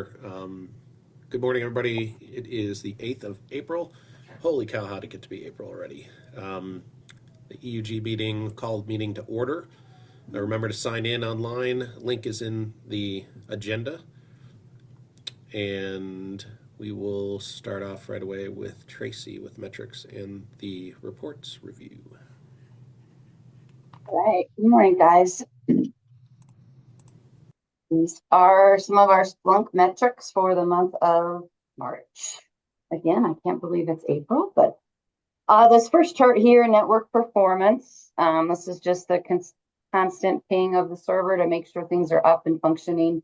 Good morning, everybody. It is the 8th of April. Holy cow, how'd it get to be April already? The EUG meeting to order. Now remember to sign in online. Link is in the agenda. And we will start off right away with Tracy with metrics and the reports review. All right. Good morning, guys. These are some of our Splunk metrics for the month of March. Again, I can't believe it's April, but this first chart here, network performance. This is just the constant ping of the server to make sure things are up and functioning.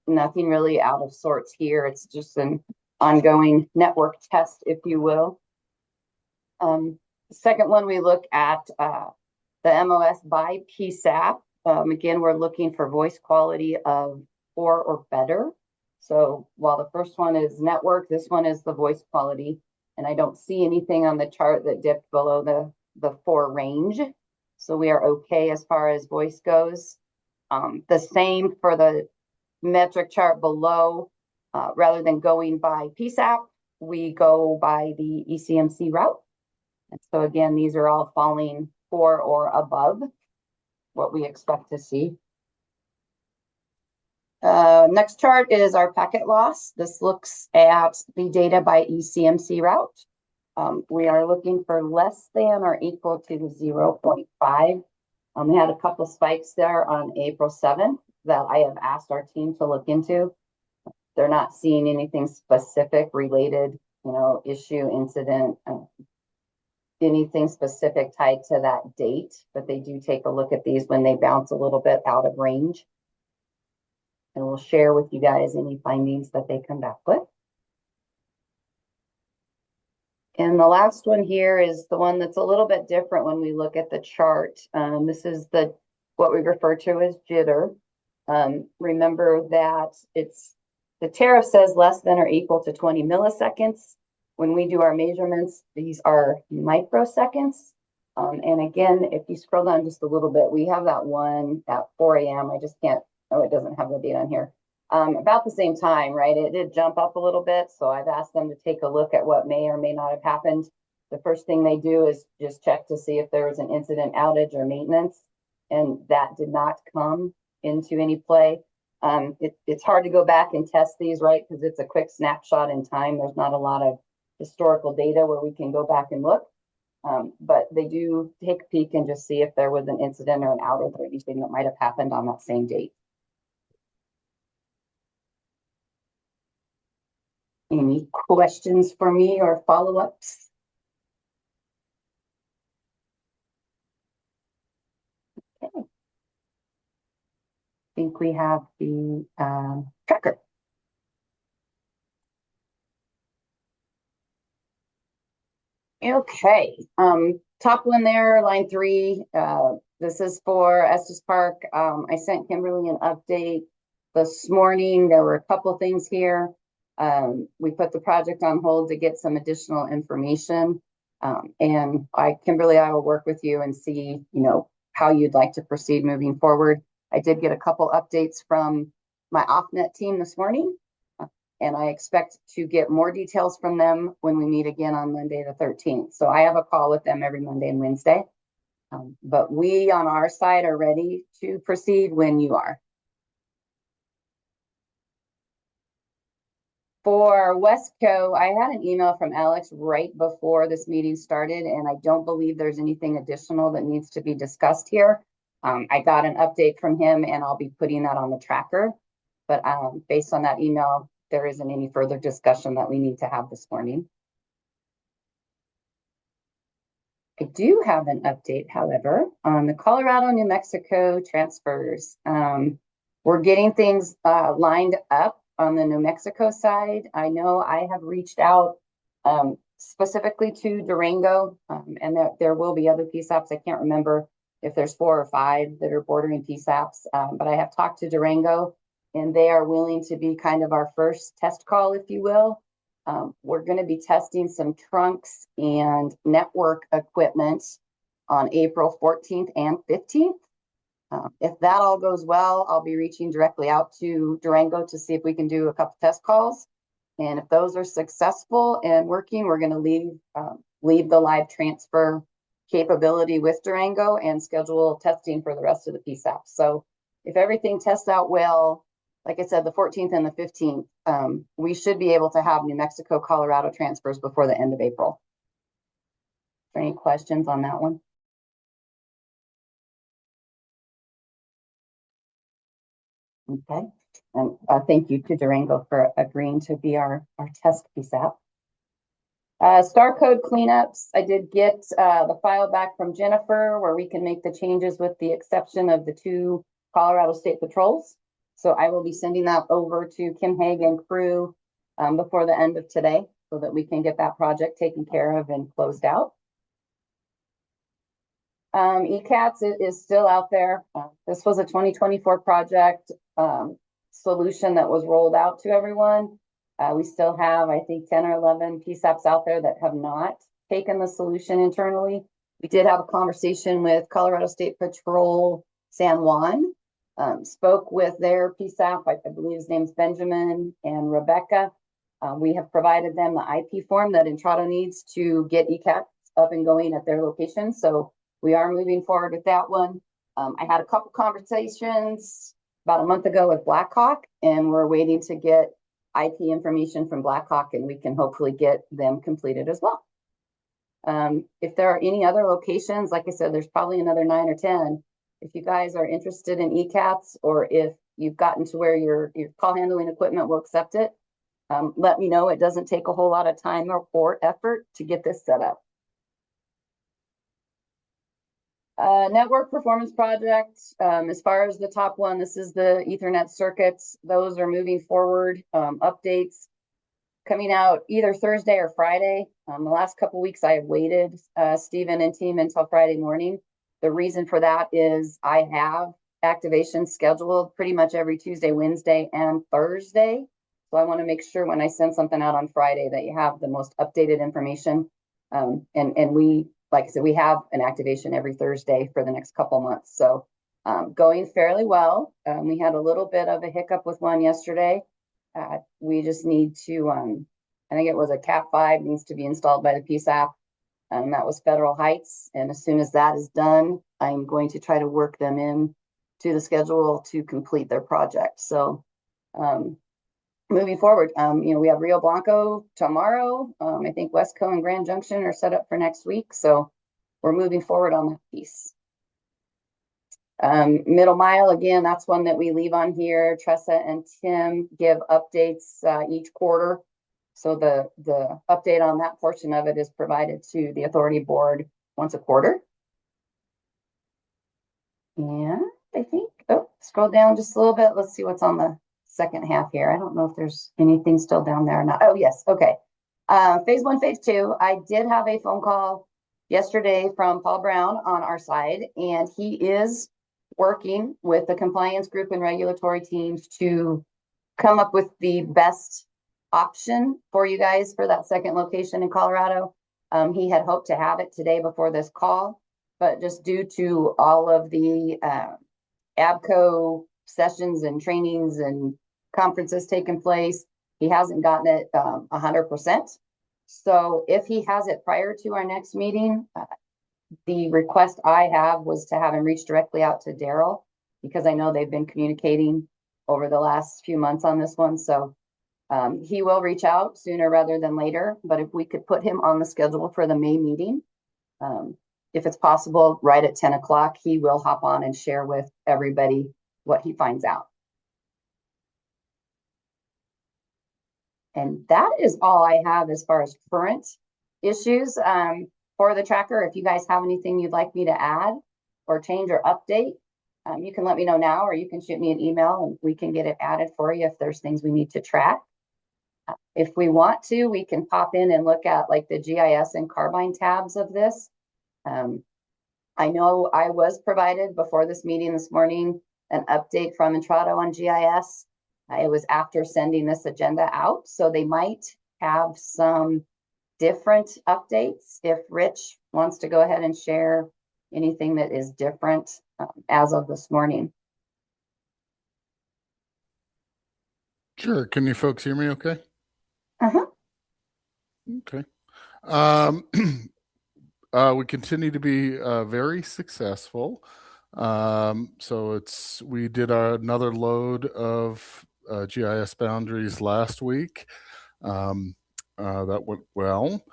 Nothing really out of sorts here. It's just an ongoing network test, if you will. The second one, we look at the MOS by PSAP. Again, we're looking for voice quality of 4 or better. So while the first one is network, this one is the voice quality. And I don't see anything on the chart that dipped below the 4 range. So we are okay as far as voice goes. The same for the metric chart below. Rather than going by PSAP, we go by the ECMC route. And so again, these are all falling 4 or above what we expect to see. Next chart is our packet loss. This looks at the data by ECMC route. We are looking for less than or equal to 0.5. We had a couple spikes there on April 7th that I have asked our team to look into. They're not seeing anything specific related, issue, incident, anything specific tied to that date, but they do take a look at these when they bounce a little bit out of range. And we'll share with you guys any findings that they come back with. And the last one here is the one that's a little bit different when we look at the chart. This is what we refer to as jitter. Remember that the tariff says less than or equal to 20 milliseconds. When we do our measurements, these are microseconds. And again, if you scroll down just a little bit, we have that one at 4 a.m. I just can't, it doesn't have the date on here. About the same time, right? It did jump up a little bit. So I've asked them to take a look at what may or may not have happened. The first thing they do is just check to see if there was an incident, outage, or maintenance. And that did not come into any play. It's hard to go back and test these, right? Because it's a quick snapshot in time. There's not a lot of historical data where we can go back and look. But they do take a peek and just see if there was an incident or an outage or anything that might have happened on that same date. Any questions for me or follow-ups? Okay. I think we have the tracker. Okay, top one there, line 3. This is for Estes Park. I sent Kimberly an update this morning. There were a couple things here. We put the project on hold to get some additional information. And Kimberly, I will work with you and see, how you'd like to proceed moving forward. I did get a couple updates from my OffNet team this morning. And I expect to get more details from them when we meet again on Monday the 13th. So I have a call with them every Monday and Wednesday. But we on our side are ready to proceed when you are. For Westco, I had an email from Alex right before this meeting started, and I don't believe there's anything additional that needs to be discussed here. I got an update from him, and I'll be putting that on the tracker. But based on that email, there isn't any further discussion that we need to have this morning. I do have an update, however, on the Colorado-New Mexico transfers. We're getting things lined up on the New Mexico side. I know I have reached out specifically to Durango, and there will be other PSAPs. I can't remember if there's 4 or 5 that are bordering PSAPs, but I have talked to Durango, and they are willing to be kind of our first test call, if you will. We're going to be testing some trunks and network equipment on April 14th and 15th. If that all goes well, I'll be reaching directly out to Durango to see if we can do a couple test calls. And if those are successful and working, we're going to leave the live transfer capability with Durango and schedule testing for the rest of the PSAP. So if everything tests out well, like I said, the 14th and the 15th, we should be able to have New Mexico, Colorado transfers before the end of April. Are there any questions on that one? Okay, and thank you to Durango for agreeing to be our test PSAP. Star code cleanups. I did get the file back from Jennifer where we can make the changes with the exception of the 2 Colorado State patrols. So I will be sending that over to Kim Haig and crew before the end of today so that we can get that project taken care of and closed out. ECATS is still out there. This was a 2024 project solution that was rolled out to everyone. We still have, I think, 10 or 11 PSAPs out there that have not taken the solution internally. We did have a conversation with Colorado State Patrol San Juan, spoke with their PSAP, I believe his name's Benjamin and Rebecca. We have provided them the IP form that Entrado needs to get ECATS up and going at their location. So we are moving forward with that one. I had a couple conversations about a month ago with Blackhawk, and we're waiting to get IP information from Blackhawk, and we can hopefully get them completed as well. If there are any other locations, like I said, there's probably another 9 or 10. If you guys are interested in ECATS, or if you've gotten to where your call handling equipment will accept it, let me know. It doesn't take a whole lot of time or effort to get this set up. Network performance project. As far as the top one, this is the Ethernet circuits. Those are moving forward. Updates coming out either Thursday or Friday. The last couple weeks I have waited, Stephen and team, until Friday morning. The reason for that is I have activation scheduled pretty much every Tuesday, Wednesday, and Thursday. So I want to make sure when I send something out on Friday that you have the most updated information. And we, like I said, we have an activation every Thursday for the next couple months. So going fairly well. We had a little bit of a hiccup with one yesterday. We just need to, I think it was a Cat 5 needs to be installed by the PSAP. That was Federal Heights. And as soon as that is done, I'm going to try to work them in to the schedule to complete their project. So moving forward, we have Rio Blanco tomorrow. I think Westco and Grand Junction are set up for next week. So we're moving forward on that piece. Middle Mile, again, that's one that we leave on here. Tressa and Tim give updates each quarter. So the update on that portion of it is provided to the authority board once a quarter. And I think, scroll down just a little bit. Let's see what's on the second half here. I don't know if there's anything still down there or not. Oh, yes. Okay. Phase 1, phase 2. I did have a phone call yesterday from Paul Brown on our side, and he is working with the compliance group and regulatory teams to come up with the best option for you guys for that second location in Colorado. He had hoped to have it today before this call, but just due to all of the ABCO sessions and trainings and conferences taking place, he hasn't gotten it 100%. So if he has it prior to our next meeting, the request I have was to have him reach directly out to Daryl, because I know they've been communicating over the last few months on this one. So he will reach out sooner rather than later. But if we could put him on the schedule for the May meeting, if it's possible, right at 10 o'clock, he will hop on and share with everybody what he finds out. And that is all I have as far as current issues for the tracker. If you guys have anything you'd like me to add or change or update, you can let me know now, or you can shoot me an email and we can get it added for you if there's things we need to track. If we want to, we can pop in and look at like the GIS and Carbine tabs of this. I know I was provided before this meeting this morning an update from Entrado on GIS. It was after sending this agenda out, so they might have some different updates. If Rich wants to go ahead and share anything that is different as of this morning. Sure. Can you folks hear me okay? Uh-huh. Okay. We continue to be very successful. We did another load of GIS boundaries last week. That went well.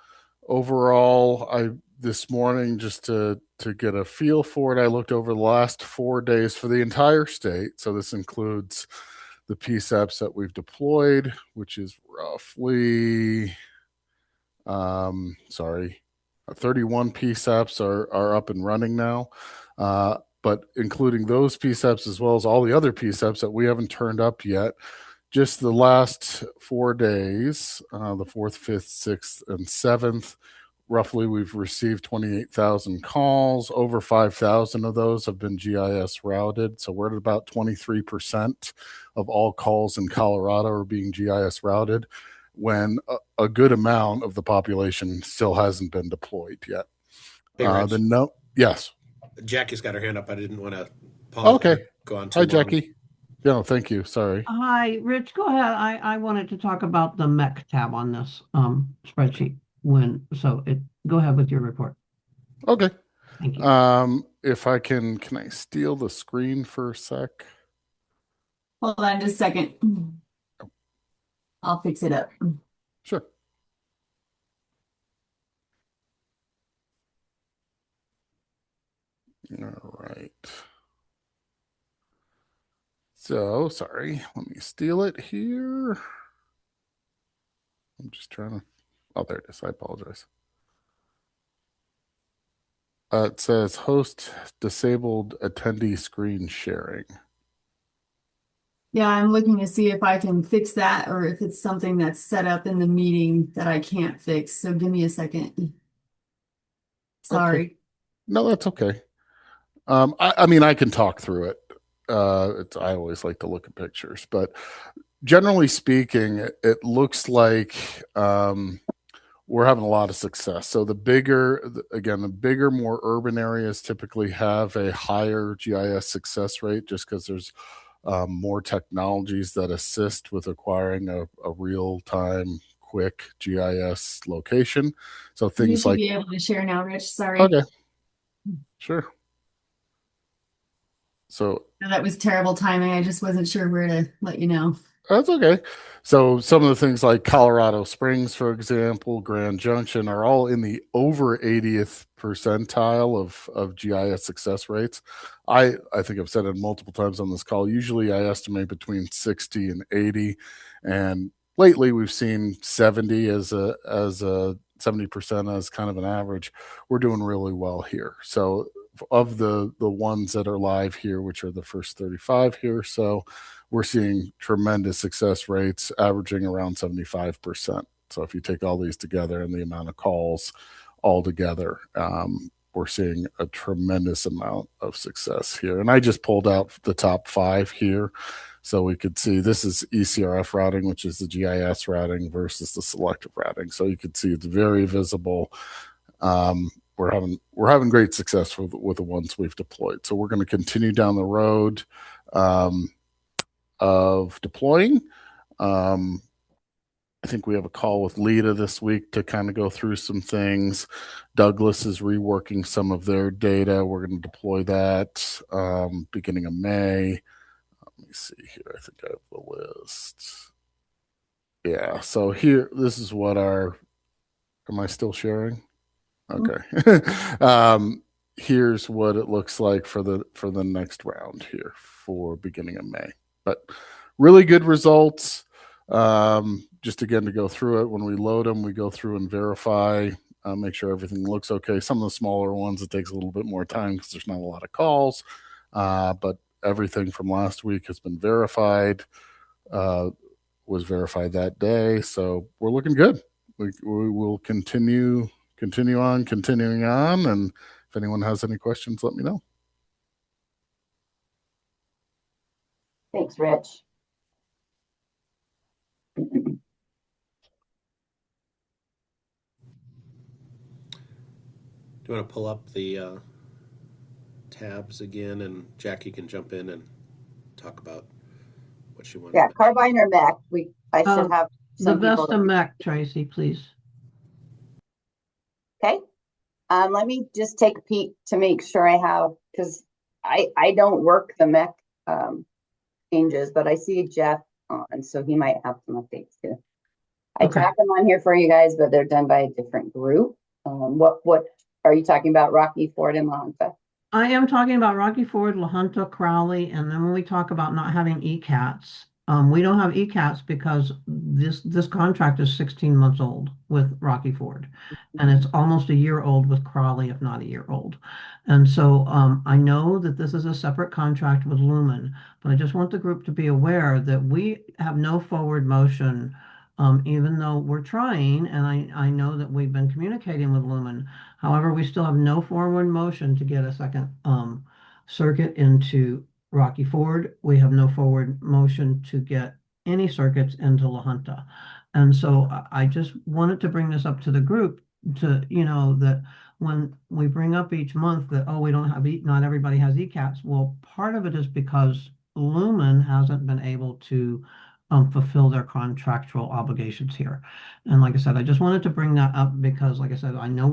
Overall, I this morning, just to get a feel for it, I looked over the last 4 days for the entire state. So this includes the PSAPs that we've deployed, which is roughly, 31 PSAPs are up and running now. But including those PSAPs as well as all the other PSAPs that we haven't turned up yet, just the last 4 days, the 4th, 5th, 6th, and 7th, roughly we've received 28,000 calls. Over 5,000 of those have been GIS routed. So we're at about 23% of all calls in Colorado are being GIS routed, when a good amount of the population still hasn't been deployed yet. Hey, Rich. Yes. Jackie's got her hand up. I didn't want to pause Okay. or go on too Hi, long. Jackie. No, thank you. Sorry. Hi, Rich, go ahead. I wanted to talk about the MEC tab on this spreadsheet go ahead with your report. Okay. Thank you. If I can I steal the screen for a sec? Hold on just a second. I'll fix it up. Sure. All right. So, sorry. Let me steal it here. I'm just trying to. Oh, there it is. I apologize. It says host disabled attendee screen sharing. Yeah, I'm looking to see if I can fix that or if it's something that's set up in the meeting that I can't fix. So give me a second. Sorry. Okay. No, that's okay. I mean, I can talk through it. I always like to look at pictures, but generally speaking, it looks like we're having a lot of success. So the bigger, more urban areas typically have a higher GIS success rate, just because there's more technologies that assist with acquiring a real-time, quick GIS location. So You things should like, be able to share now, Rich. Sorry. okay, sure. So No, that was terrible timing. I just wasn't sure where to let you know. that's okay. So some of the things like Colorado Springs, for example, Grand Junction are all in the over 80th percentile of GIS success rates. I think I've said it multiple times on this call. Usually I estimate between 60 and 80. And lately we've seen 70 as a 70% as kind of an average. We're doing really well here. So of the ones that are live here, which are the first 35 here, so we're seeing tremendous success rates averaging around 75%. So if you take all these together and the amount of calls all together, we're seeing a tremendous amount of success here. And I just pulled out the top 5 here so we could see this is ECRF routing, which is the GIS routing versus the selective routing. So you could see it's very visible. We're having great success with the ones we've deployed. So we're going to continue down the road of deploying. I think we have a call with Lita this week to kind of go through some things. Douglas is reworking some of their data. We're going to deploy that beginning of May. Let me see here. I think I have the list. Yeah. So here, this is what am I still sharing? Okay. Here's what it looks like for the next round here for beginning of May. But really good results. Just again, to go through it, when we load them, we go through and verify, make sure everything looks okay. Some of the smaller ones, it takes a little bit more time because there's not a lot of calls. But everything from last week has been verified, was verified that day. So we're looking good. We will continuing on. And if anyone has any questions, let me know. Thanks, Rich. Do you want to pull up the tabs again, and Jackie can jump in and talk about what she wanted. Yeah, carbine or mech. I should have The some people. Vesta mech, Tracy, please. Okay. Let me just take a peek to make sure I have, because I don't work the mech changes, but I see Jeff on, so he might have some updates too. I Okay. tacked them on here for you guys, but they're done by a different group. What are you talking about? Rocky Ford and Lahonta? I am talking about Rocky Ford, Lahunta, Crowley, and then when we talk about not having ECATs, we don't have ECATs because this contract is 16 months old with Rocky Ford, and it's almost a year old with Crowley, if not a year old. And so I know that this is a separate contract with Lumen, but I just want the group to be aware that we have no forward motion, even though we're trying, and I know that we've been communicating with Lumen. However, we still have no forward motion to get a second circuit into Rocky Ford. We have no forward motion to get any circuits into Lahunta. And so I just wanted to bring this up to the group to, that when we bring up each month that, oh, we don't have, not everybody has ECATs. Well, part of it is because Lumen hasn't been able to fulfill their contractual obligations here. And like I said, I just wanted to bring that up because, like I said, I know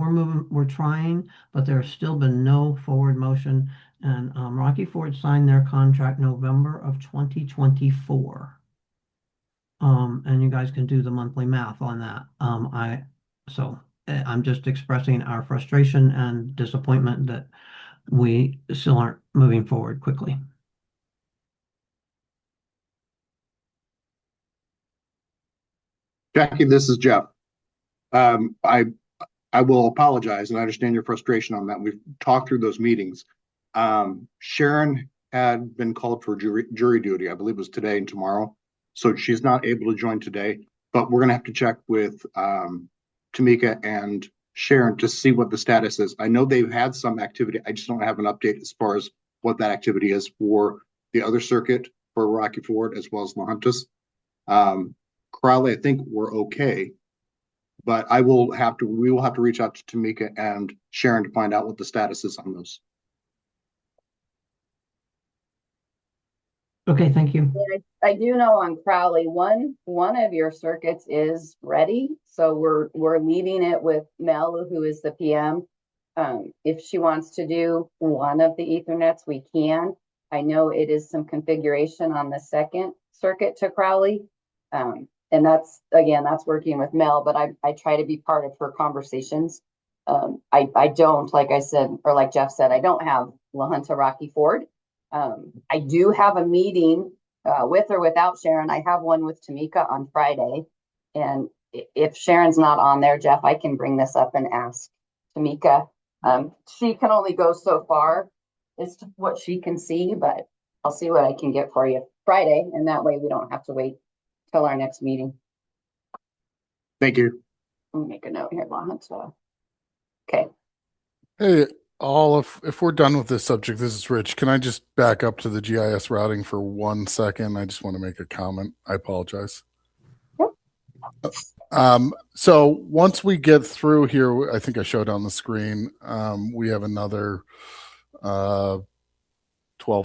we're trying, but there's still been no forward motion. And Rocky Ford signed their contract November of 2024. And you guys can do the monthly math on that. I'm just expressing our frustration and disappointment that we still aren't moving forward quickly. Jackie, this is Jeff. I will apologize, and I understand your frustration on that. We've talked through those meetings. Sharon had been called for jury duty. I believe it was today and tomorrow, so she's not able to join today. But we're going to have to check with Tamika and Sharon to see what the status is. I know they've had some activity. I just don't have an update as far as what that activity is for the other circuit for Rocky Ford as well as Lahuntas. Crowley, I think we're okay, but we will have to reach out to Tamika and Sharon to find out what the status is on those. Okay, thank you. I do know on Crowley, one of your circuits is ready, so we're leaving it with Mel, who is the PM. If she wants to do one of the Ethernets, we can. I know it is some configuration on the second circuit to Crowley. And that's working with Mel, but I try to be part of her conversations. I don't, like I said, or like Jeff said, I don't have Lahunta Rocky Ford. I do have a meeting with or without Sharon. I have one with Tamika on Friday. And if Sharon's not on there, Jeff, I can bring this up and ask Tamika. She can only go so far as to what she can see, but I'll see what I can get for you Friday. And that way we don't have to wait till our next meeting. Thank you. Let me make a note here, Lahunta. Okay. Hey, all, if we're done with this subject, this is Rich. Can I just back up to the GIS routing for 1 second? I just want to make a comment. I apologize. Yep. So once we get through here, I think I showed on the screen, we have another 12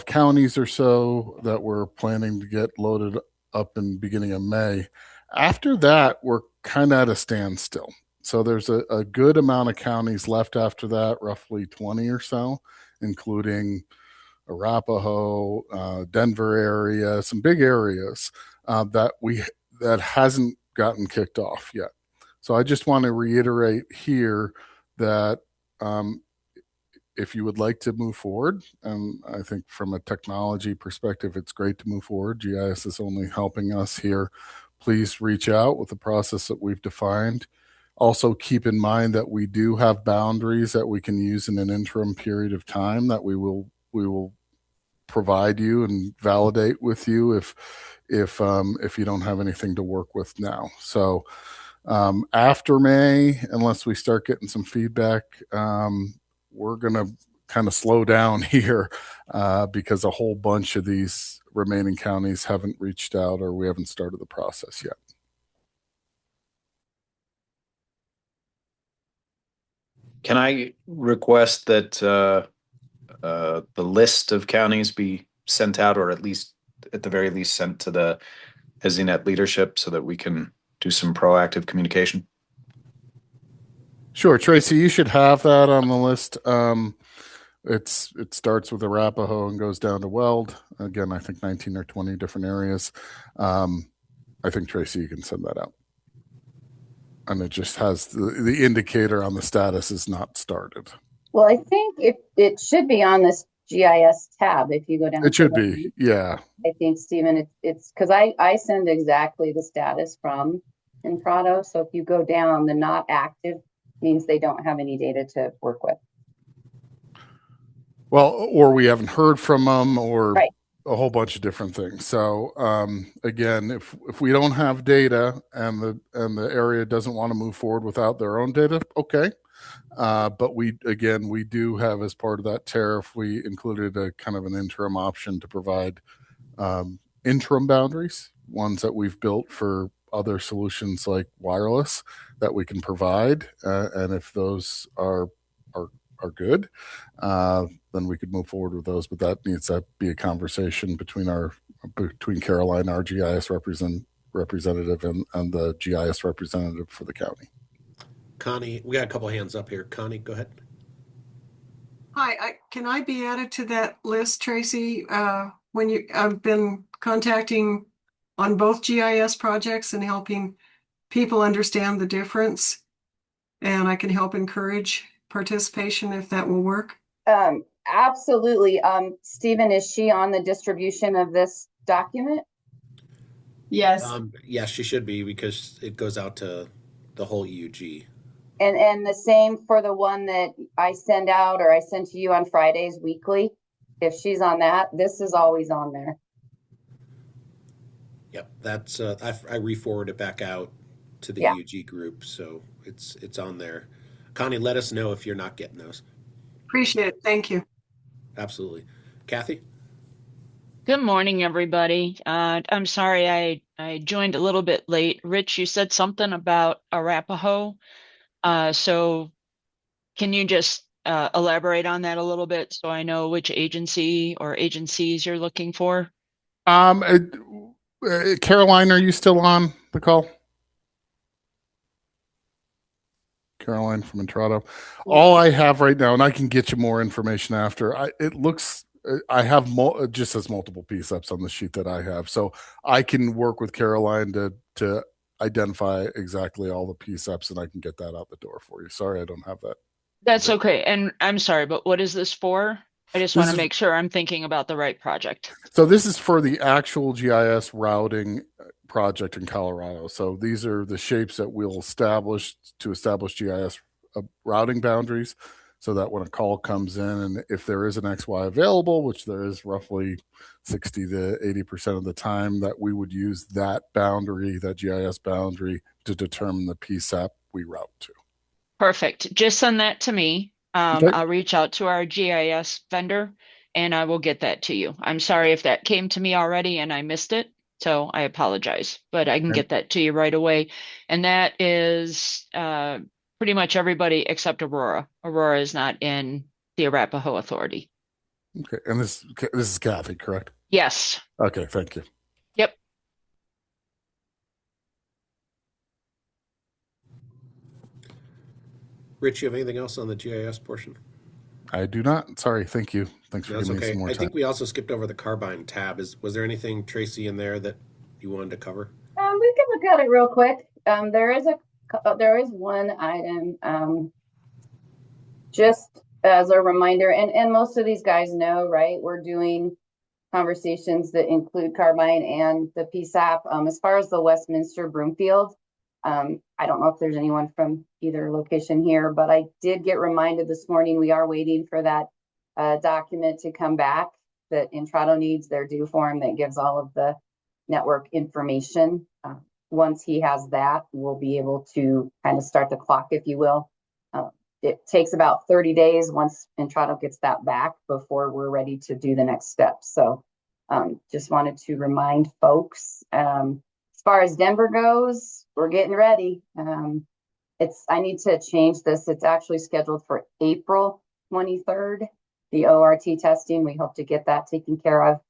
counties or so that we're planning to get loaded up in the beginning of May. After that, we're kind of at a standstill. So there's a good amount of counties left after that, roughly 20 or so, including Arapahoe, Denver area, some big areas that hasn't gotten kicked off yet. So I just want to reiterate here that if you would like to move forward, and I think from a technology perspective, it's great to move forward. GIS is only helping us here. Please reach out with the process that we've defined. Also keep in mind that we do have boundaries that we can use in an interim period of time that we will provide you and validate with you if you don't have anything to work with now. So after May, unless we start getting some feedback, we're going to kind of slow down here because a whole bunch of these remaining counties haven't reached out or we haven't started the process yet. Can I request that the list of counties be sent out, or at the very least sent to the ESInet leadership so that we can do some proactive communication? Sure, Tracy, you should have that on the list. It starts with Arapahoe and goes down to Weld. Again, I think 19 or 20 different areas. I think, Tracy, you can send that out. And it just has the indicator on the status is not started. Well, I think it should be on this GIS tab if you go down. It should be, yeah. I think, Stephen, it's because I send exactly the status from Entrado. So if you go down, the not active means they don't have any data to work with. Well, or we haven't heard from them, or Right. a whole bunch of different things. So again, if we don't have data and the area doesn't want to move forward without their own data, okay. But we do have, as part of that tariff, we included a kind of an interim option to provide interim boundaries, ones that we've built for other solutions like wireless that we can provide, and if those are good, then we could move forward with those. But that needs to be a conversation between Caroline, our GIS representative, and the GIS representative for the county. Connie, we got a couple of hands up here. Connie, go ahead. Hi, can I be added to that list, Tracy? I've been contacting on both GIS projects and helping people understand the difference, and I can help encourage participation if that will work. Absolutely. Stephen, is she on the distribution of this document? Yes. Yes, she should be, because it goes out to the whole EUG. And the same for the one that I send out, or I send to you on Fridays weekly. If she's on that, this is always on there. Yep, that's I re-forward it back out to the EUG group, so it's on there. Connie, let us know if you're not getting those. Appreciate it. Thank you. Absolutely. Kathy? Good morning, everybody. I'm sorry I joined a little bit late. Rich, you said something about Arapahoe. So can you just elaborate on that a little bit so I know which agency or agencies you're looking for? Caroline, are you still on the call? Caroline from Entrado. All I have right now, and I can get you more information after. I have just says multiple PSEPs on the sheet that I have, so I can work with Caroline to identify exactly all the PSEPs, and I can get that out the door for you. Sorry, I don't have that. That's okay. And I'm sorry, but what is this for? I just want to make sure I'm thinking about the right project. So this is for the actual GIS routing project in Colorado. So these are the shapes that we'll establish GIS routing boundaries, so that when a call comes in, and if there is an XY available, which there is roughly 60 to 80% of the time, that we would use that boundary, that GIS boundary, to determine the PSEP we route to. Perfect. Just send that to me. Okay. I'll reach out to our GIS vendor and I will get that to you. I'm sorry if that came to me already and I missed it, so I apologize, but I can get that to you right away. And that is pretty much everybody except Aurora. Aurora is not in the Arapahoe Authority. Okay, and this is Kathy, correct? Yes. Okay, thank you. Yep. Rich, you have anything else on the GIS portion? I do not. Sorry. Thank you. Thanks for giving me some more time. I think we also skipped over the Carbine tab. Was there anything, Tracy, in there that you wanted to cover? We can look at it real quick. There is one item, just as a reminder, and most of these guys know, right? We're doing conversations that include Carbine and the PSAP. As far as the Westminster Broomfield, I don't know if there's anyone from either location here, but I did get reminded this morning we are waiting for that document to come back that Entrado needs, their due form that gives all of the network information. Once he has that, we'll be able to kind of start the clock, if you will. It takes about 30 days once Entrado gets that back before we're ready to do the next step. So just wanted to remind folks. As far as Denver goes, we're getting ready. I need to change this. It's actually scheduled for April 23rd the ORT testing. We hope to get that taken care of.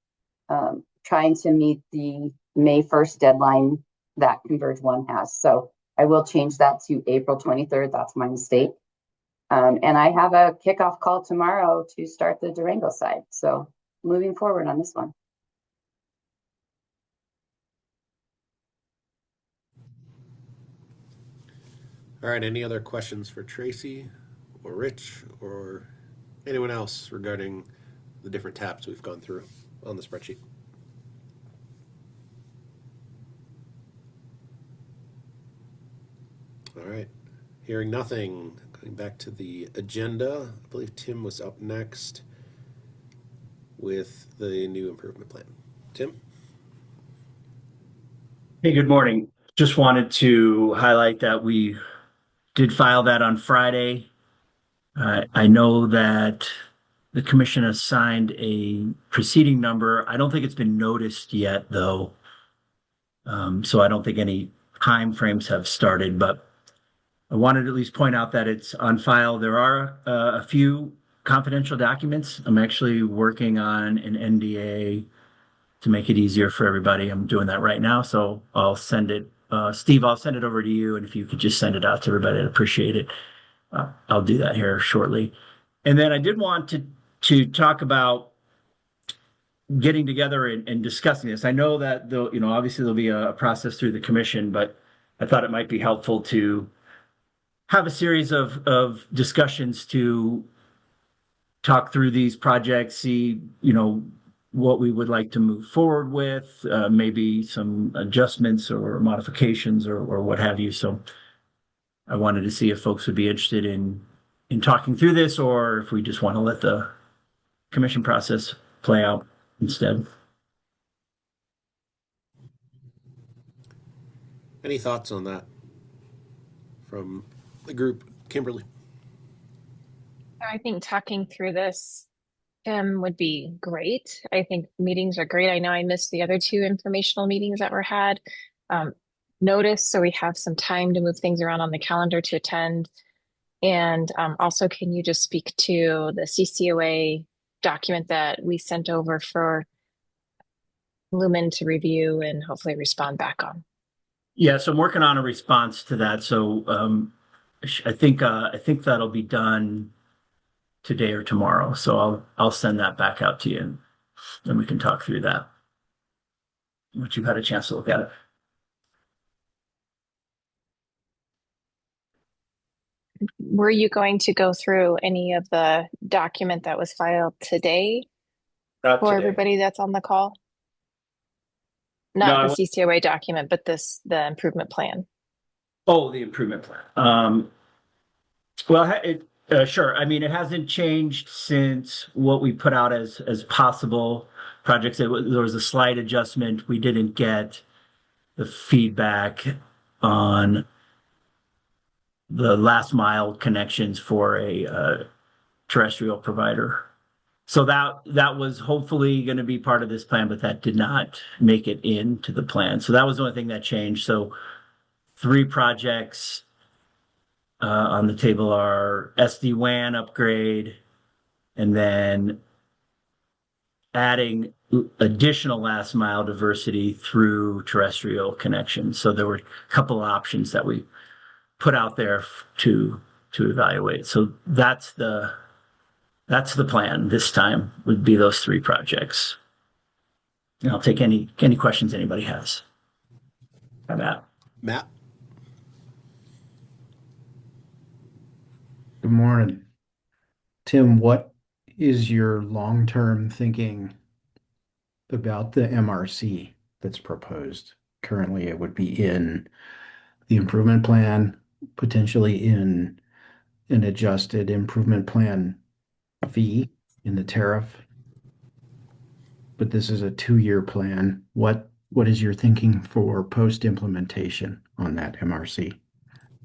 Trying to meet the May 1st deadline that Converge 1 has. So I will change that to April 23rd. That's my mistake. And I have a kickoff call tomorrow to start the Durango side. So moving forward on this one. All right, any other questions for Tracy or Rich or anyone else regarding the different tabs we've gone through on the spreadsheet? All right, hearing nothing, going back to the agenda, I believe Tim was up next with the new improvement plan. Tim? Hey, good morning. Just wanted to highlight that we did file that on Friday. I know that the commission assigned a proceeding number. I don't think it's been noticed yet, though. So I don't think any timeframes have started, but I wanted to at least point out that it's on file. There are a few confidential documents. I'm actually working on an NDA to make it easier for everybody. I'm doing that right now, so I'll send it. Steve, I'll send it over to you, and if you could just send it out to everybody, I'd appreciate it. I'll do that here shortly. And then I did want to talk about getting together and discussing this. I know that obviously there'll be a process through the commission, but I thought it might be helpful to have a series of discussions to talk through these projects, see, what we would like to move forward with, maybe some adjustments or modifications or what have you. So I wanted to see if folks would be interested in talking through this, or if we just want to let the commission process play out instead. Any thoughts on that from the group? Kimberly? I think talking through this would be great. I think meetings are great. I know I missed the other two informational meetings that were had. Notice, so we have some time to move things around on the calendar to attend. And also, can you just speak to the CCOA document that we sent over for Lumen to review and hopefully respond back on? Yeah, so I'm working on a response to that. So I think that'll be done today or tomorrow. So I'll send that back out to you, and we can talk through that once you've had a chance to look at it. Were you going to go through any of the document that was filed today Not for today. everybody that's on the call? Not the CCOA document, but the improvement plan. Oh, the improvement plan. Well, sure. I mean, it hasn't changed since what we put out as possible projects. There was a slight adjustment. We didn't get the feedback on the last mile connections for a terrestrial provider. So that was hopefully going to be part of this plan, but that did not make it into the plan. So that was the only thing that changed. So 3 projects on the table are SD-WAN upgrade, and then adding additional last mile diversity through terrestrial connections. So there were a couple of options that we put out there to evaluate. So that's the plan this time, would be those 3 projects. And I'll take any questions anybody has. How about Matt? Good morning. Tim, what is your long-term thinking about the MRC that's proposed? Currently, it would be in the improvement plan, potentially in an adjusted improvement plan fee in the tariff. But this is a 2-year plan. What is your thinking for post-implementation on that MRC?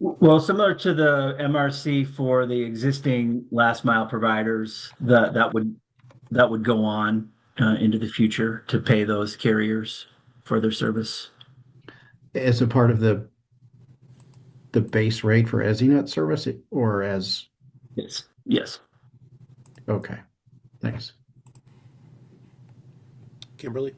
Well, similar to the MRC for the existing last mile providers, that would go on into the future to pay those carriers for their service. As a part of the base rate for ESInet service, or as? Yes. Okay. Thanks. Kimberly?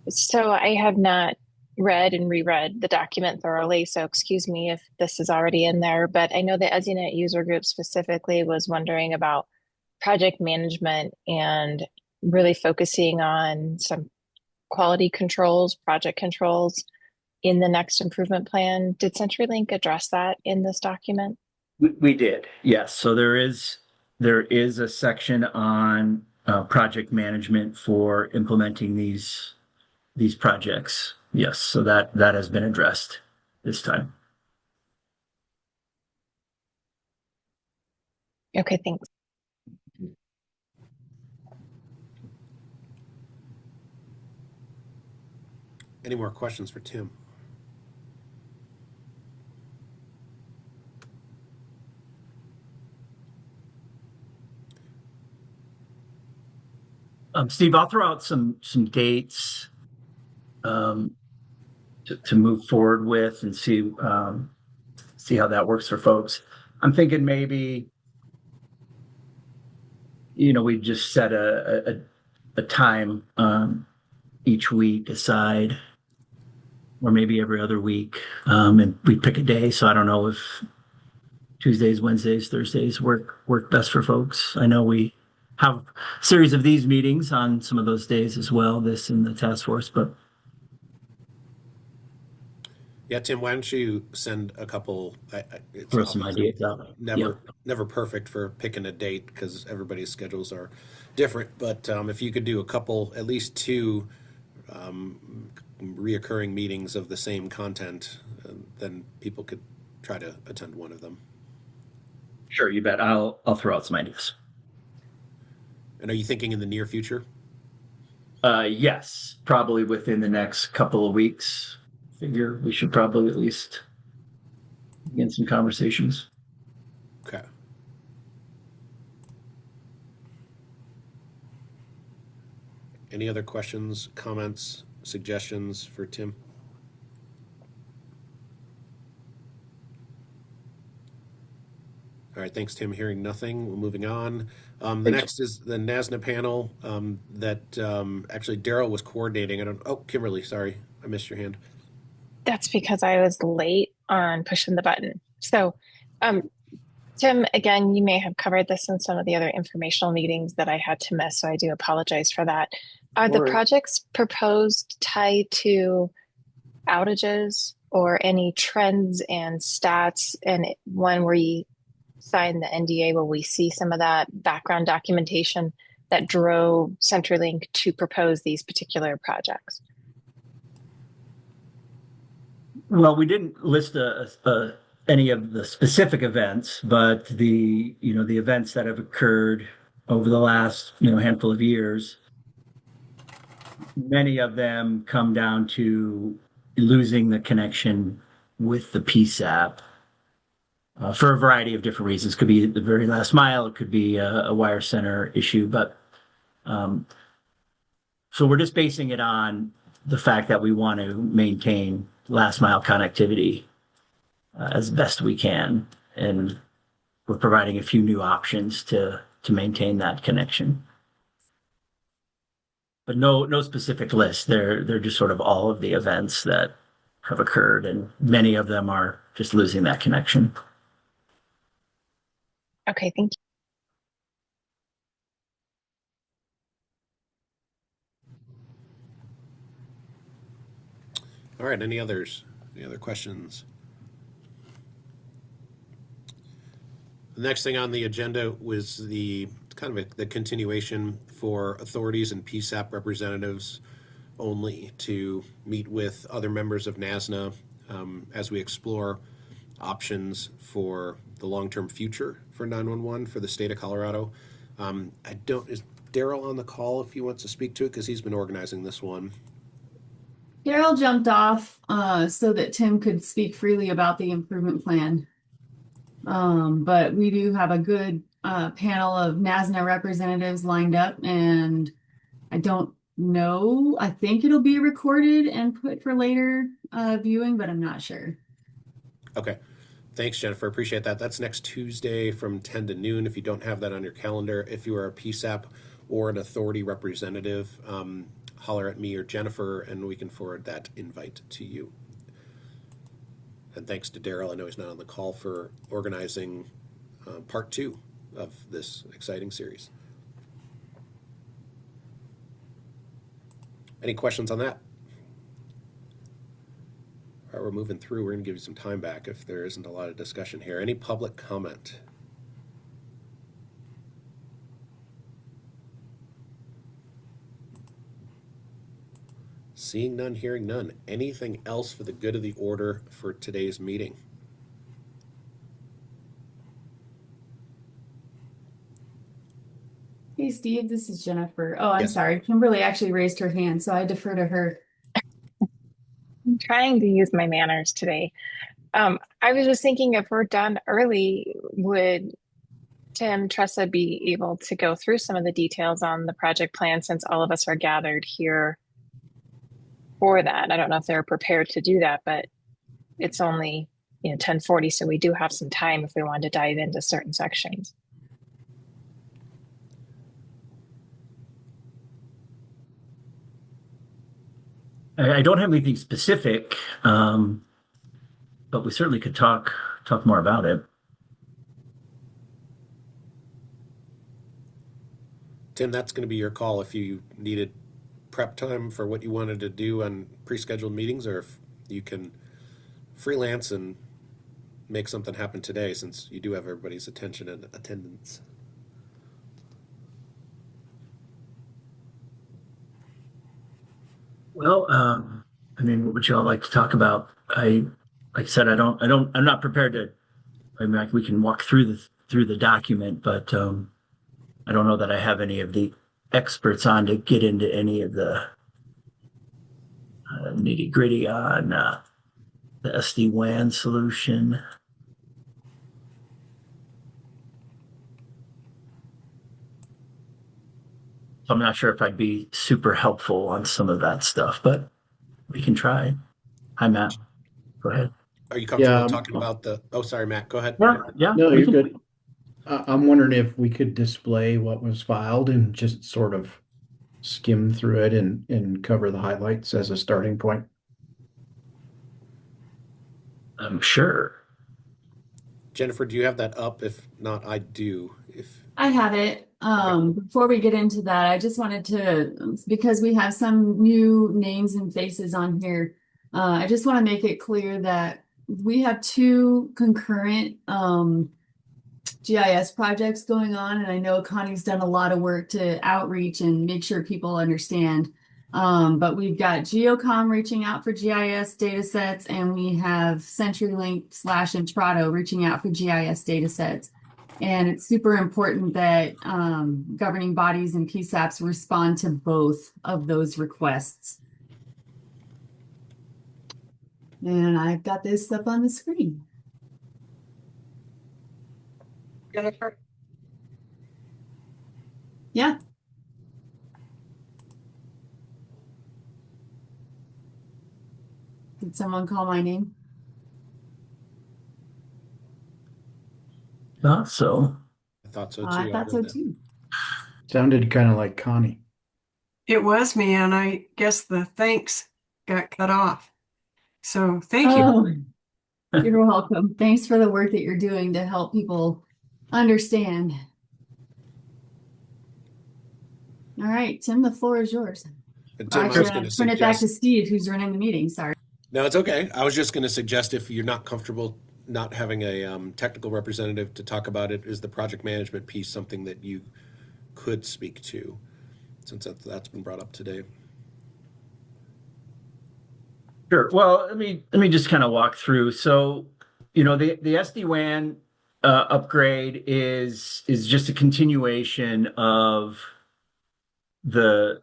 So I have not read and reread the document thoroughly, so excuse me if this is already in there, but I know the ESInet user group specifically was wondering about project management and really focusing on some quality controls, project controls in the next improvement plan. Did CenturyLink address that in this document? We did, yes. So there is a section on project management for implementing these projects. Yes, so that has been addressed this time. Okay, thanks. Any more questions for Tim? Steve, I'll throw out some dates to move forward with and see how that works for folks. I'm thinking maybe, we just set a time each week aside, or maybe every other week, and we pick a day. So I don't know if Tuesdays, Wednesdays, Thursdays work best for folks. I know we have a series of these meetings on some of those days as well, this and the task force, but Yeah, Tim, why don't you send a couple? It's throw some obviously ideas out. never perfect for picking a date because everybody's schedules are different. But if you could do a couple, at least two reoccurring meetings of the same content, then people could try to attend one of them. Sure, you bet. I'll throw out some ideas. And are you thinking in the near future? Yes, probably within the next couple of weeks. Figure we should probably at least begin some conversations. Okay. Any other questions, comments, suggestions for Tim? All right, thanks, Tim. Hearing nothing, we're moving on. The next is the NASNA panel that actually Daryl was coordinating. Oh, Kimberly, sorry, I missed your hand. That's because I was late on pushing the button. So, Tim, again, you may have covered this in some of the other informational meetings that I had to miss, so I do apologize for that. Are the projects proposed tied to outages or any trends and stats? And when we sign the NDA, will we see some of that background documentation that drove CenturyLink to propose these particular projects? Well, we didn't list any of the specific events, but the events that have occurred over the last handful of years, many of them come down to losing the connection with the PSAP for a variety of different reasons. Could be the very last mile, it could be a wire center issue, but so we're just basing it on the fact that we want to maintain last mile connectivity as best we can, and we're providing a few new options to maintain that connection. But no specific list. They're just sort of all of the events that have occurred, and many of them are just losing that connection. Okay, thank you. All right, any others? Any other questions? The next thing on the agenda was the the continuation for authorities and PSAP representatives only to meet with other members of NASNA as we explore options for the long-term future for 911 for the state of Colorado. Is Daryl on the call if he wants to speak to it, because he's been organizing this one? Daryl jumped off so that Tim could speak freely about the improvement plan. But we do have a good panel of NASNA representatives lined up, and I don't know. I think it'll be recorded and put for later viewing, but I'm not sure. Okay. Thanks, Jennifer. Appreciate that. That's next Tuesday from 10 to noon. If you don't have that on your calendar, if you are a PSAP or an authority representative, holler at me or Jennifer, and we can forward that invite to you. And thanks to Daryl, I know he's not on the call, for organizing part 2 of this exciting series. Any questions on that? All right, we're moving through. We're going to give you some time back if there isn't a lot of discussion here. Any public comment? Seeing none, hearing none. Anything else for the good of the order for today's meeting? Hey, Steve, this is Jennifer. Oh, I'm Yes. sorry. Kimberly actually raised her hand, so I defer to her. I'm trying to use my manners today. I was just thinking if we're done early, would Tim Tressa be able to go through some of the details on the project plan since all of us are gathered here for that? I don't know if they're prepared to do that, but it's only 10:40, so we do have some time if we want to dive into certain sections. I don't have anything specific, but we certainly could talk more about it. Tim, that's going to be your call if you needed prep time for what you wanted to do on pre-scheduled meetings, or if you can freelance and make something happen today, since you do have everybody's attention and attendance. Well, I mean, what would you all like to talk about? Like I said, I'm not prepared to. I mean, we can walk through the document, but I don't know that I have any of the experts on to get into any of the nitty gritty on the SD-WAN solution. So I'm not sure if I'd be super helpful on some of that stuff, but we can try. Hi, Matt. Go ahead. Are you comfortable Yeah, talking about the? Oh, sorry, Matt. Go ahead. Yeah. No, we you're can- good. I'm wondering if we could display what was filed and just sort of skim through it and cover the highlights as a starting point. I'm sure. Jennifer, do you have that up? If not, I do. If I have it. Before we get into that, I just wanted to, because we have some new names and faces on here, I just want to make it clear that we have 2 concurrent GIS projects going on, and I know Connie's done a lot of work to outreach and make sure people understand. But we've got Geocom reaching out for GIS data sets, and we have CenturyLink/Intrado reaching out for GIS data sets. And it's super important that governing bodies and PSAPs respond to both of those requests. And I've got this up on the screen. Jennifer? Yeah. Did someone call my name? Thought so. I thought so too. I thought so too. Sounded kind of like Connie. It was me, and I guess the thanks got cut off. So thank you. Oh, you're welcome. Thanks for the work that you're doing to help people understand. All right, Tim, the floor is yours. And Tim, I was Actually, going I'll to turn it back to suggest. Steve, who's running the meeting. Sorry. No, it's okay. I was just going to suggest, if you're not comfortable not having a technical representative to talk about it, is the project management piece something that you could speak to, since that's been brought up today. Sure. Well, let me just kind of walk through. So, the SD-WAN upgrade is just a continuation of the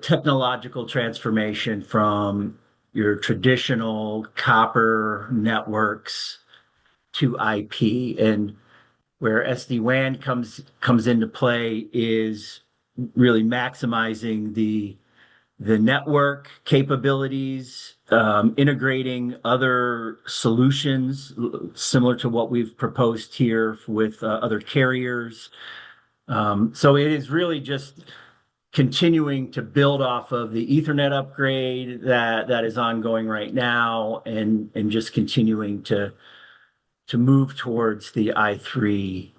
technological transformation from your traditional copper networks to IP, and where SD-WAN comes into play is really maximizing the the network capabilities, integrating other solutions similar to what we've proposed here with other carriers. So it is really just continuing to build off of the Ethernet upgrade that is ongoing right now, and just continuing to move towards the i3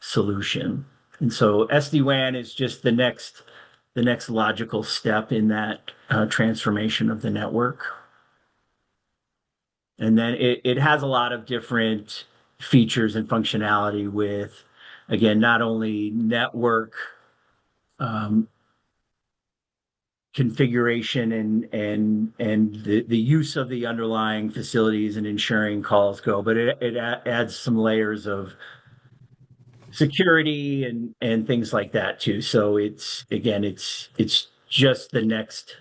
solution. And so SD-WAN is just the next logical step in that transformation of the network. And then it has a lot of different features and functionality with, again, not only network configuration and the use of the underlying facilities and ensuring calls go, but it adds some layers of security and things like that too. So it's just the next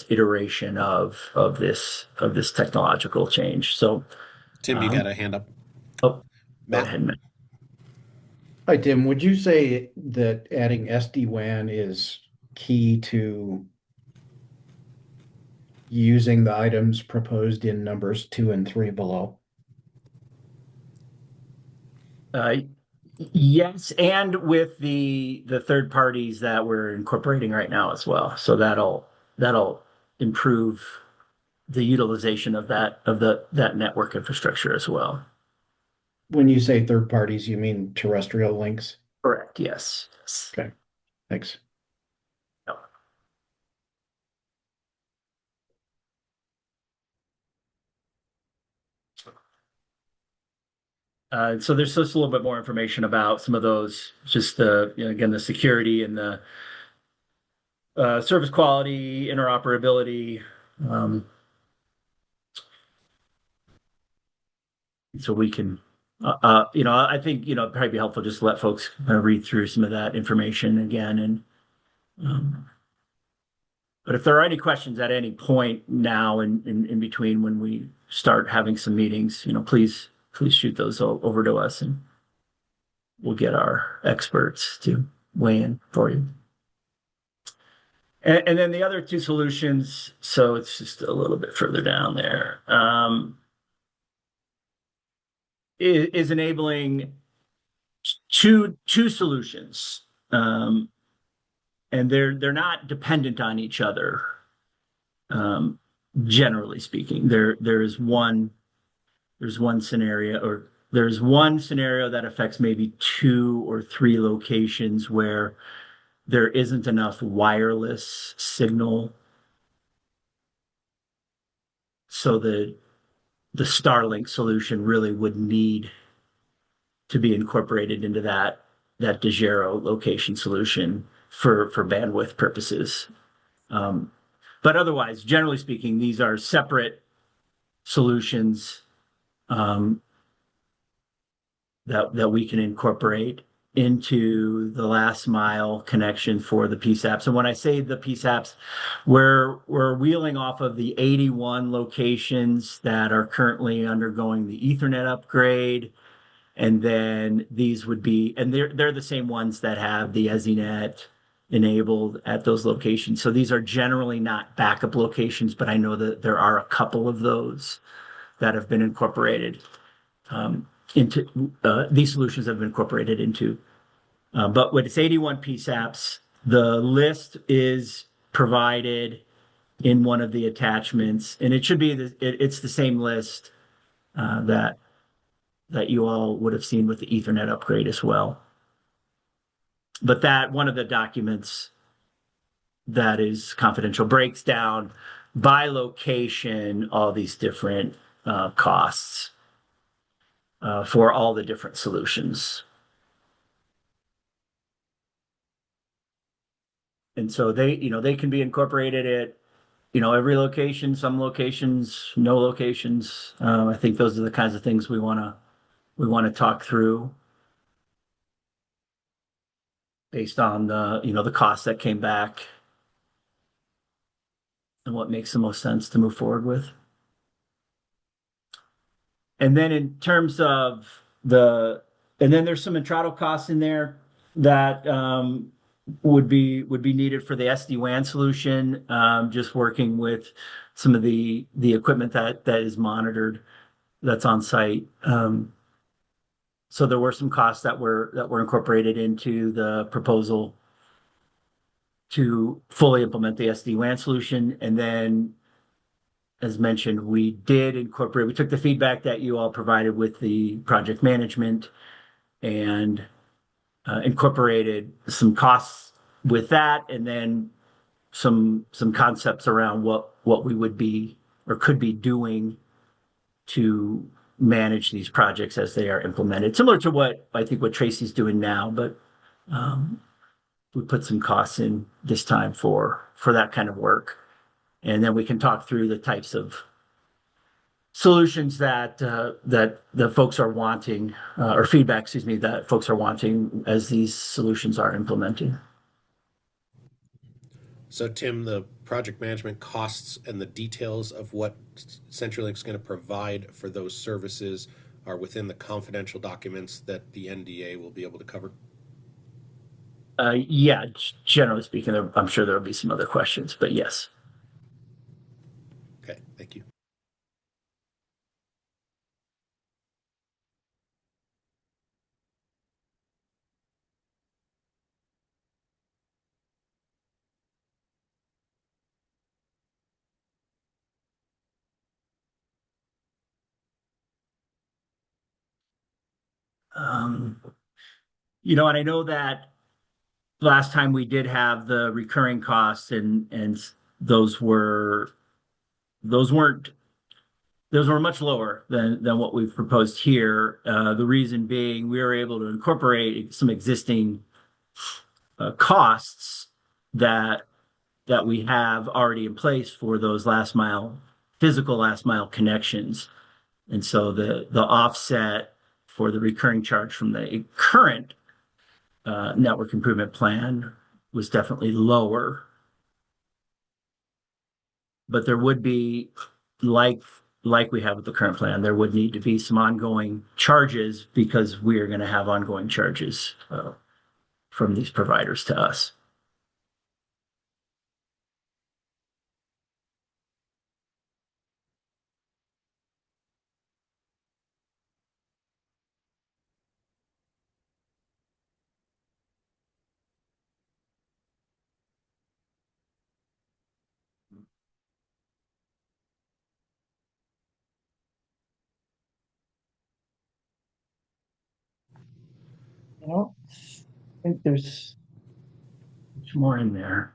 iteration of this technological change. So Tim, you got a hand up. oh, go Matt? ahead, Matt. Hi, Tim. Would you say that adding SD-WAN is key to using the items proposed in numbers 2 and 3 below? Yes, and with the third parties that we're incorporating right now as well. So that'll improve the utilization of that network infrastructure as well. When you say third parties, you mean terrestrial links? Correct. Yes. Okay, thanks. So there's just a little bit more information about some of those, just again, the security and the service quality, interoperability. So we can, I think, it'd probably be helpful just to let folks read through some of that information again. And but if there are any questions at any point now in between when we start having some meetings, please shoot those over to us, and we'll get our experts to weigh in for you. And then the other two solutions, so it's just a little bit further down there, is enabling two solutions, and they're not dependent on each other. Generally speaking, there's one scenario that affects maybe 2 or 3 locations where there isn't enough wireless signal. So the Starlink solution really would need to be incorporated into that DeGero location solution for bandwidth purposes. But otherwise, generally speaking, these are separate solutions that we can incorporate into the last mile connection for the PSAPs. And when I say the PSAPs, we're wheeling off of the 81 locations that are currently undergoing the Ethernet upgrade. And then these would be, and they're the same ones that have the ESInet enabled at those locations. So these are generally not backup locations, but I know that there are a couple of those that have been incorporated into these solutions have been incorporated into. But when it's 81 PSAPs, the list is provided in one of the attachments, and it should be it's the same list that you all would have seen with the Ethernet upgrade as well. But that one of the documents that is confidential breaks down by location all these different costs for all the different solutions. And so they can be incorporated at, every location, some locations, no locations. I think those are the kinds of things we want to talk through based on the costs that came back and what makes the most sense to move forward with. And then in terms of and then there's some Intrado costs in there that would be needed for the SD-WAN solution. Just working with some of the equipment that is monitored that's on site. So there were some costs that were incorporated into the proposal to fully implement the SD-WAN solution. And then, as mentioned, we took the feedback that you all provided with the project management and incorporated some costs with that, and then some concepts around what we would be or could be doing to manage these projects as they are implemented, similar to what I think what Tracy's doing now, but we put some costs in this time for that kind of work, and then we can talk through the types of solutions that the folks are wanting, or feedback, excuse me, that folks are wanting as these solutions are implemented. So, Tim, the project management costs and the details of what CenturyLink's going to provide for those services are within the confidential documents that the NDA will be able to cover? Yeah, generally speaking, I'm sure there will be some other questions, but yes. Okay, thank you. And I know that last time we did have the recurring costs, and those were much lower than what we've proposed here. The reason being, we were able to incorporate some existing costs that we have already in place for those physical last mile connections. And so the offset for the recurring charge from the current network improvement plan was definitely lower. But there would be, like we have with the current plan, there would need to be some ongoing charges, because we are going to have ongoing charges from these providers to us. I don't think there's much more in there.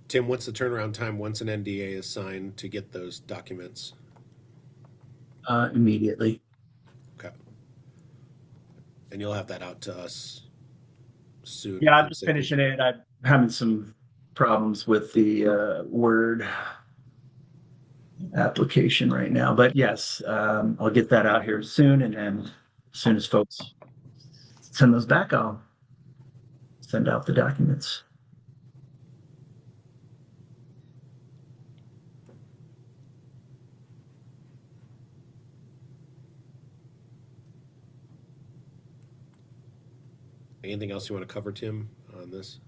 Tim, what's the turnaround time once an NDA is signed to get those documents? Immediately. Okay. And you'll have that out to us soon. Yeah, I'm just finishing it. I'm having some problems with the Word application right now, but yes, I'll get that out here soon, and then as soon as folks send those back, I'll send out the documents. Anything else you want to cover, Tim, on this?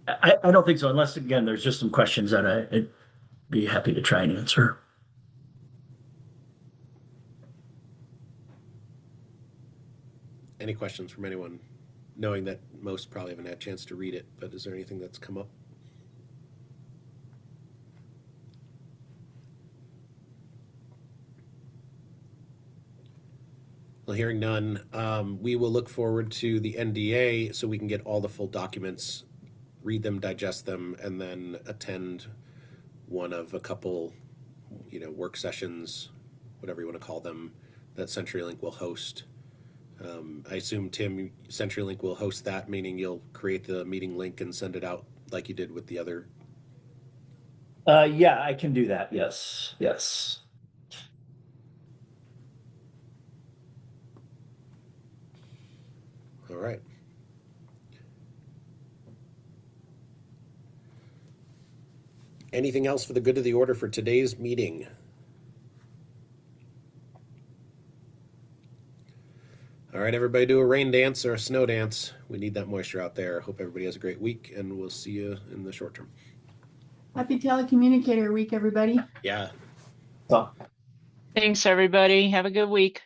I don't think so, unless, again, there's just some questions that I'd be happy to try and answer. Any questions from anyone? Knowing that most probably haven't had a chance to read it, but is there anything that's come up? Well, hearing none, we will look forward to the NDA so we can get all the full documents, read them, digest them, and then attend one of a couple, work sessions, whatever you want to call them, that CenturyLink will host. I assume, Tim, CenturyLink will host that, meaning you'll create the meeting link and send it out like you did with the other. Yeah, I can do that. Yes. All right. Anything else for the good of the order for today's meeting? right, everybody do a rain dance or a snow dance. We need that moisture out there. Hope everybody has a great week, and we'll see you in the short term. Happy Telecommunicator Week, everybody. Yeah. Thanks, everybody. Have a good week.